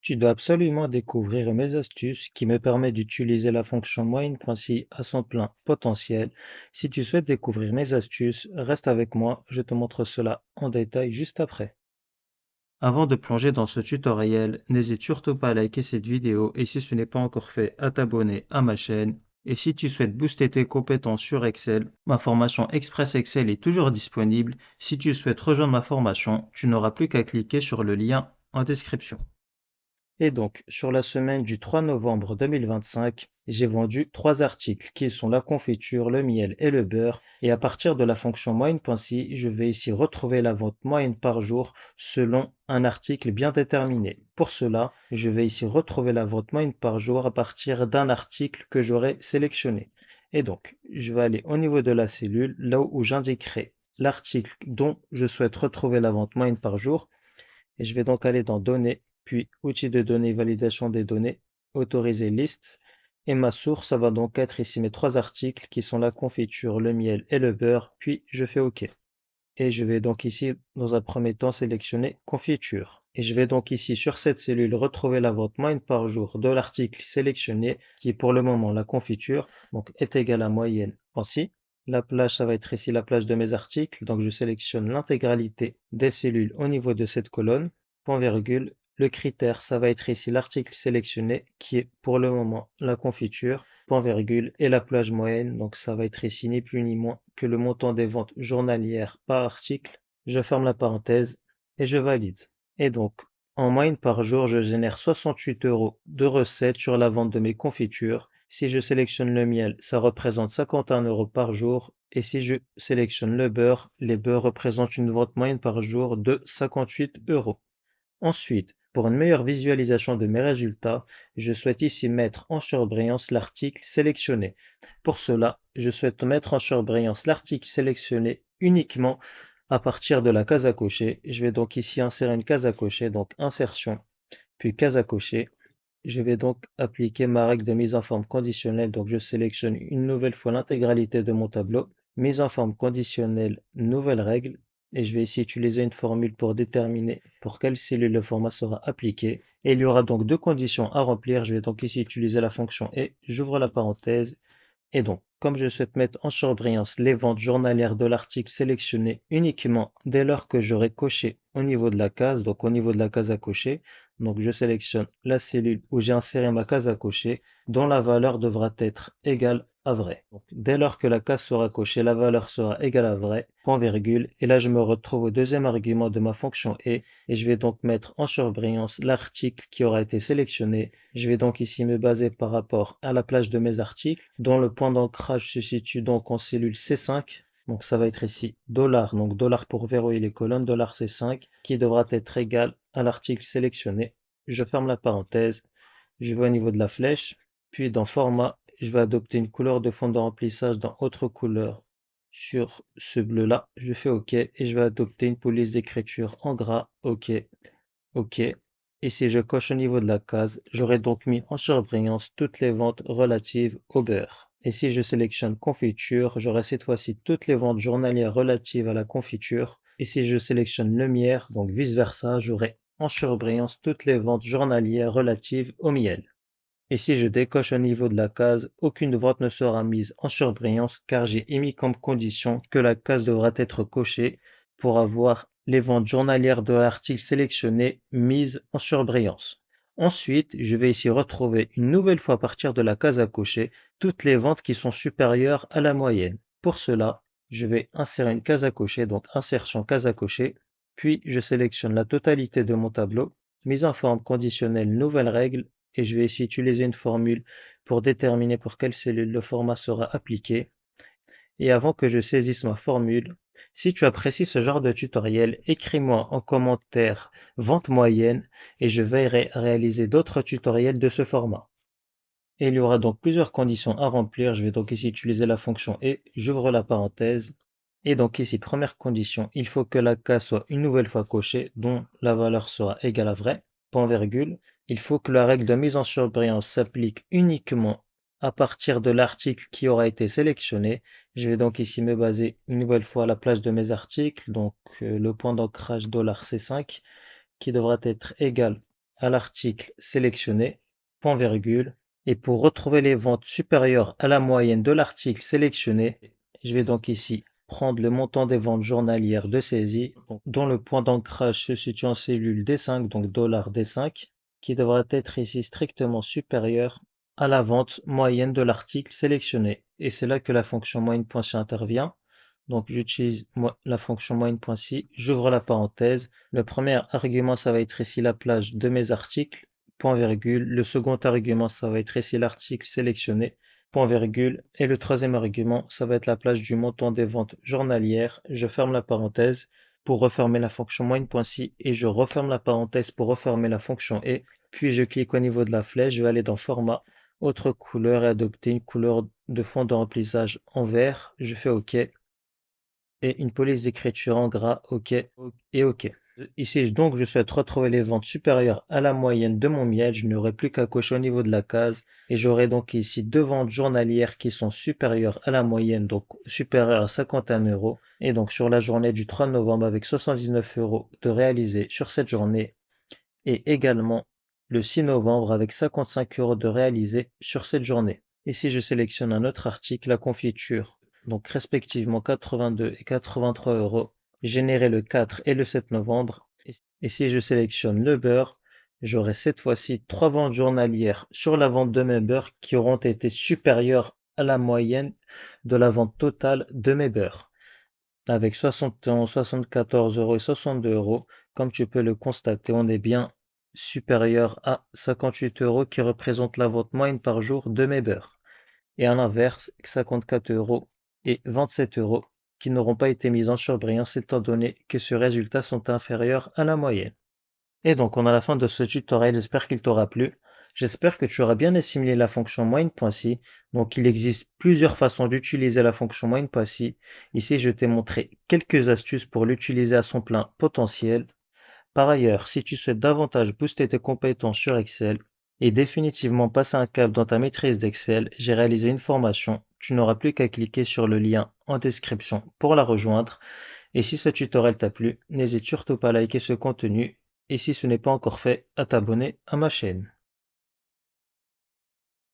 Tu dois absolument découvrir mes astuces qui me permettent d'utiliser la fonction moyenne.si à son plein potentiel. Si tu souhaites découvrir mes astuces, reste avec moi, je te montre cela en détail juste après. Avant de plonger dans ce tutoriel, n'hésite surtout pas à liker cette vidéo et si ce n'est pas encore fait, à t'abonner à ma chaîne. Et si tu souhaites booster tes compétences sur Excel, ma formation Express Excel est toujours disponible. Si tu souhaites rejoindre ma formation, tu n'auras plus qu'à cliquer sur le lien en description. Et donc, sur la semaine du 3 novembre 2025, j'ai vendu trois articles qui sont la confiture, le miel et le beurre. Et à partir de la fonction moyenne.si, je vais ici retrouver la vente moyenne par jour selon un article bien déterminé. Pour cela, je vais ici retrouver la vente moyenne par jour à partir d'un article que j'aurai sélectionné. Et donc, je vais aller au niveau de la cellule, là où j'indiquerai l'article dont je souhaite retrouver la vente moyenne par jour. Et je vais donc aller dans Données, puis Outils de données, validation des données, autoriser liste. Et ma source, ça va donc être ici mes trois articles qui sont la confiture, le miel et le beurre, puis je fais OK. Et je vais donc ici, dans un premier temps, sélectionner confiture. Et je vais donc ici, sur cette cellule, retrouver la vente moyenne par jour de l'article sélectionné, qui est pour le moment la confiture, donc est égal à moyenne ainsi. La plage, ça va être ici la plage de mes articles, donc je sélectionne l'intégralité des cellules au niveau de cette colonne, point virgule. Le critère, ça va être ici l'article sélectionné, qui est pour le moment la confiture, point virgule, et la plage moyenne, donc ça va être ici ni plus ni moins que le montant des ventes journalières par article. Je ferme la parenthèse et je valide. Et donc, en moyenne par jour, je génère 68 euros de recettes sur la vente de mes confitures. Si je sélectionne le miel, ça représente 51 euros par jour. Et si je sélectionne le beurre, les beurres représentent une vente moyenne par jour de 58 euros. Ensuite, pour une meilleure visualisation de mes résultats, je souhaite ici mettre en surbrillance l'article sélectionné. Pour cela, je souhaite mettre en surbrillance l'article sélectionné uniquement à partir de la case à cocher. Je vais donc ici insérer une case à cocher, donc insertion, puis case à cocher. Je vais donc appliquer ma règle de mise en forme conditionnelle, donc je sélectionne une nouvelle fois l'intégralité de mon tableau. Mise en forme conditionnelle, nouvelle règle, et je vais ici utiliser une formule pour déterminer pour quelle cellule le format sera appliqué. Et il y aura donc deux conditions à remplir. Je vais donc ici utiliser la fonction et j'ouvre la parenthèse. Et donc, comme je souhaite mettre en surbrillance les ventes journalières de l'article sélectionné uniquement dès lors que j'aurai coché au niveau de la case, donc au niveau de la case à cocher, donc je sélectionne la cellule où j'ai inséré ma case à cocher, dont la valeur devra être égale à vrai. Donc, dès lors que la case sera cochée, la valeur sera égale à vrai, point virgule, et là je me retrouve au deuxième argument de ma fonction et je vais donc mettre en surbrillance l'article qui aura été sélectionné. Je vais donc ici me baser par rapport à la plage de mes articles, dont le point d'ancrage se situe donc en cellule C5. Donc ça va être ici $, donc dollar pour verrouiller les colonnes, $C5, qui devra être égal à l'article sélectionné. Je ferme la parenthèse, je vais au niveau de la flèche, puis dans format, je vais adopter une couleur de fond de remplissage dans autre couleur. Sur ce bleu-là, je fais OK et je vais adopter une police d'écriture en gras. OK, OK. Et si je coche au niveau de la case, j'aurai donc mis en surbrillance toutes les ventes relatives au beurre. Et si je sélectionne confiture, j'aurai cette fois-ci toutes les ventes journalières relatives à la confiture. Et si je sélectionne le miel, donc vice-versa, j'aurai en surbrillance toutes les ventes journalières relatives au miel. Et si je décoche au niveau de la case, aucune vente ne sera mise en surbrillance car j'ai émis comme condition que la case devra être cochée pour avoir les ventes journalières de l'article sélectionné mises en surbrillance. Ensuite, je vais ici retrouver une nouvelle fois à partir de la case à cocher toutes les ventes qui sont supérieures à la moyenne. Pour cela, je vais insérer une case à cocher, donc insertion case à cocher, puis je sélectionne la totalité de mon tableau, mise en forme conditionnelle nouvelle règle, et je vais ici utiliser une formule pour déterminer pour quelle cellule le format sera appliqué. Et avant que je saisisse ma formule, si tu apprécies ce genre de tutoriel, écris-moi en commentaire vente moyenne et je vais réaliser d'autres tutoriels de ce format. Et il y aura donc plusieurs conditions à remplir. Je vais donc ici utiliser la fonction et j'ouvre la parenthèse. Et donc ici, première condition, il faut que la case soit une nouvelle fois cochée, dont la valeur sera égale à vrai, point virgule. Il faut que la règle de mise en surbrillance s'applique uniquement à partir de l'article qui aura été sélectionné. Je vais donc ici me baser une nouvelle fois à la place de mes articles, donc le point d'ancrage $C5, qui devra être égal à l'article sélectionné, point virgule, et pour retrouver les ventes supérieures à la moyenne de l'article sélectionné, je vais donc ici prendre le montant des ventes journalières de saisie, dont le point d'ancrage se situe en cellule D5, donc $D5, qui devra être ici strictement supérieur à la vente moyenne de l'article sélectionné. Et c'est là que la fonction moyenne.c intervient. Donc j'utilise la fonction moyenne.c, j'ouvre la parenthèse. Le premier argument, ça va être ici la plage de mes articles, point virgule. Le second argument, ça va être ici l'article sélectionné, point virgule. Et le troisième argument, ça va être la plage du montant des ventes journalières. Je ferme la parenthèse pour refermer la fonction moyenne.c et je referme la parenthèse pour refermer la fonction et. Puis je clique au niveau de la flèche, je vais aller dans format, autre couleur et adopter une couleur de fond de remplissage en vert. Je fais OK. Et une police d'écriture en gras, OK et OK. Ici, donc, je souhaite retrouver les ventes supérieures à la moyenne de mon miel. Je n'aurai plus qu'à cocher au niveau de la case. Et j'aurai donc ici deux ventes journalières qui sont supérieures à la moyenne, donc supérieures à 51 euros. Et donc, sur la journée du 3 novembre, avec 79 euros de réalisé sur cette journée. Et également, le 6 novembre, avec 55 euros de réalisé sur cette journée. Et si je sélectionne un autre article, la confiture, donc respectivement 82 et 83 euros, généré le 4 et le 7 novembre. Et si je sélectionne le beurre, j'aurai cette fois-ci trois ventes journalières sur la vente de mes beurres qui auront été supérieures à la moyenne de la vente totale de mes beurres, avec 71, 74 euros et 62 euros. Comme tu peux le constater, on est bien supérieur à 58 euros qui représente la vente moyenne par jour de mes beurres. Et à l'inverse, 54 euros et 27 euros qui n'auront pas été mis en surbrillance étant donné que ces résultats sont inférieurs à la moyenne. Et donc on a la fin de ce tutoriel, j'espère qu'il t'aura plu. J'espère que tu auras bien assimilé la fonction moyenne.c. Donc il existe plusieurs façons d'utiliser la fonction moyenne.c. Ici je t'ai montré quelques astuces pour l'utiliser à son plein potentiel. Par ailleurs, si tu souhaites davantage booster tes compétences sur Excel et définitivement passer un cap dans ta maîtrise d'Excel, j'ai réalisé une formation. Tu n'auras plus qu'à cliquer sur le lien en description pour la rejoindre. Et si ce tutoriel t'a plu, n'hésite surtout pas à liker ce contenu et si ce n'est pas encore fait, à t'abonner à ma chaîne.